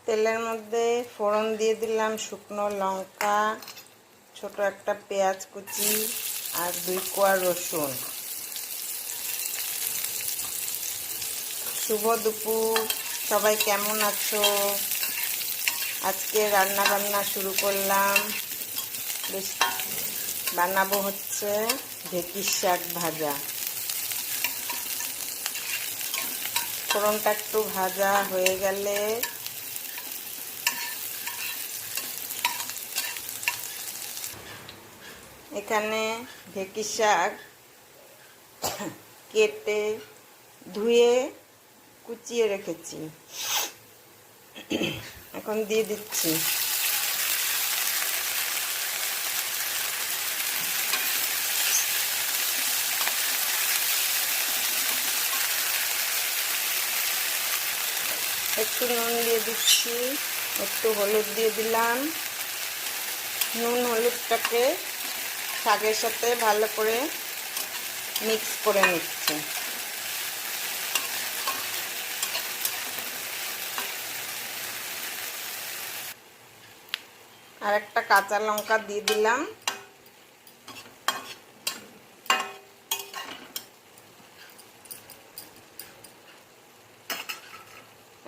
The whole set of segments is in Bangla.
তেলের মধ্যে ফোড়ন দিয়ে দিলাম শুকনো লঙ্কা, ছোট একটা পেঁয়াজ কুচি আর 2 কোয়া রসুন। শুভ দুপুর, সবাই কেমন আছো? আজকে রান্না বান্না শুরু করলাম। বানাবো হচ্ছে ঢেঁকির শাক ভাজা। ফোড়নটা একটু ভাজা হয়ে গেলে এখানে ঢেঁকির শাক কেটে ধুয়ে কুচিয়ে রেখেছি, এখন দিয়ে দিচ্ছি। একটু নুন দিয়ে দিচ্ছি, একটু হলুদ দিয়ে দিলাম। নুন হলুদটাকে শাকের সাথে ভালো করে মিক্স করে নিচ্ছি। আর একটা কাঁচা লঙ্কা দিয়ে দিলাম।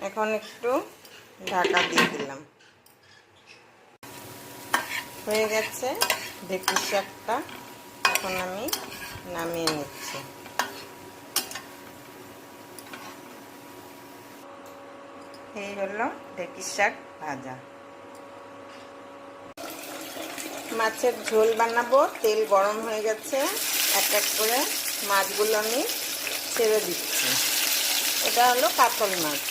এখন একটু ঢাকা দিয়ে দিলাম। হয়ে গেছে ঢেঁকির শাকটা, এখন আমি নামিয়ে নিচ্ছি। এই হলো ঢেঁকির শাক ভাজা। মাছের ঝোল বানাবো, তেল গরম হয়ে গেছে। এক এক করে মাছগুলো আমি ছেড়ে দিচ্ছি। এটা হলো কাতল মাছ।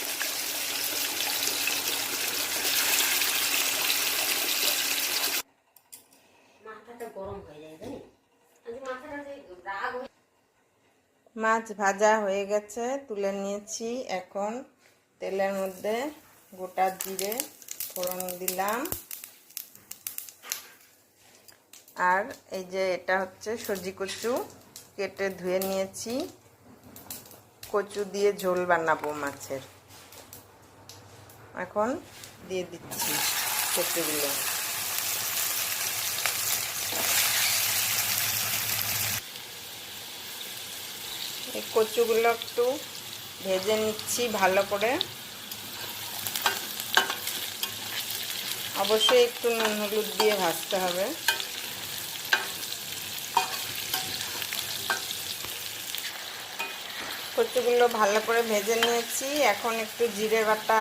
মাছ ভাজা হয়ে গেছে, তুলে নিয়েছি। এখন তেলের মধ্যে গোটা জিরে ফোড়ন দিলাম। আর এই যে এটা হচ্ছে সজি কচু, কেটে ধুয়ে নিয়েছি। কচু দিয়ে ঝোল বানাবো মাছের। এখন দিয়ে দিচ্ছি কচুগুলো। এই কচুগুলো একটু ভেজে নিচ্ছি ভালো করে। অবশ্যই একটু নুন হলুদ দিয়ে ভাজতে হবে। কচুগুলো ভালো করে ভেজে নিয়েছি। এখন একটু জিরে বাটা